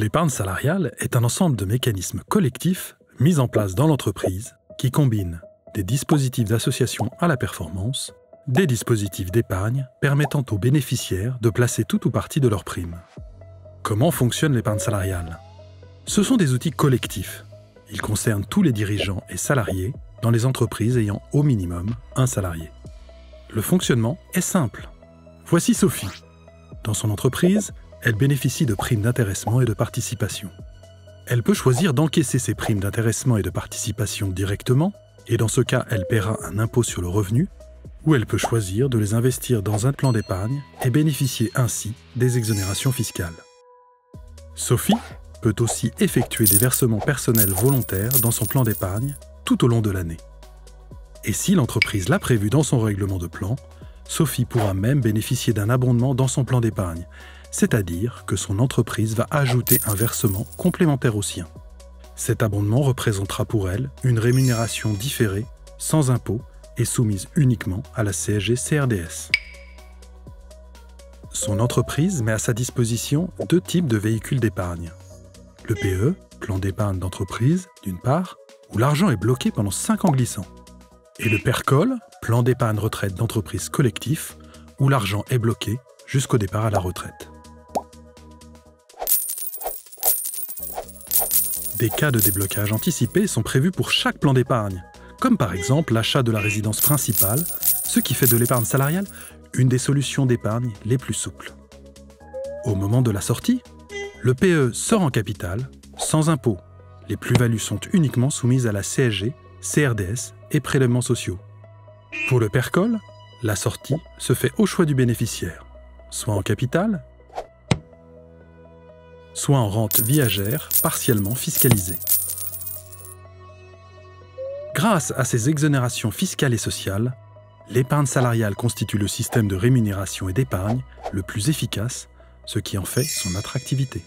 L'épargne salariale est un ensemble de mécanismes collectifs mis en place dans l'entreprise qui combinent des dispositifs d'association à la performance, des dispositifs d'épargne permettant aux bénéficiaires de placer tout ou partie de leur prime. Comment fonctionne l'épargne salariale? Ce sont des outils collectifs. Ils concernent tous les dirigeants et salariés dans les entreprises ayant au minimum un salarié. Le fonctionnement est simple. Voici Sophie. Dans son entreprise, elle bénéficie de primes d'intéressement et de participation. Elle peut choisir d'encaisser ces primes d'intéressement et de participation directement, et dans ce cas, elle paiera un impôt sur le revenu, ou elle peut choisir de les investir dans un plan d'épargne et bénéficier ainsi des exonérations fiscales. Sophie peut aussi effectuer des versements personnels volontaires dans son plan d'épargne tout au long de l'année. Et si l'entreprise l'a prévu dans son règlement de plan, Sophie pourra même bénéficier d'un abondement dans son plan d'épargne, c'est-à-dire que son entreprise va ajouter un versement complémentaire au sien. Cet abondement représentera pour elle une rémunération différée, sans impôt et soumise uniquement à la CSG-CRDS. Son entreprise met à sa disposition 2 types de véhicules d'épargne. Le PE, plan d'épargne d'entreprise, d'une part, où l'argent est bloqué pendant 5 ans glissants. Et le PERCOL, plan d'épargne retraite d'entreprise collectif, où l'argent est bloqué jusqu'au départ à la retraite. Des cas de déblocage anticipé sont prévus pour chaque plan d'épargne, comme par exemple l'achat de la résidence principale, ce qui fait de l'épargne salariale une des solutions d'épargne les plus souples. Au moment de la sortie, le PE sort en capital, sans impôt. Les plus-values sont uniquement soumises à la CSG, CRDS et prélèvements sociaux. Pour le PERCOL, la sortie se fait au choix du bénéficiaire, soit en capital, soit en rente viagère partiellement fiscalisée. Grâce à ces exonérations fiscales et sociales, l'épargne salariale constitue le système de rémunération et d'épargne le plus efficace, ce qui en fait son attractivité.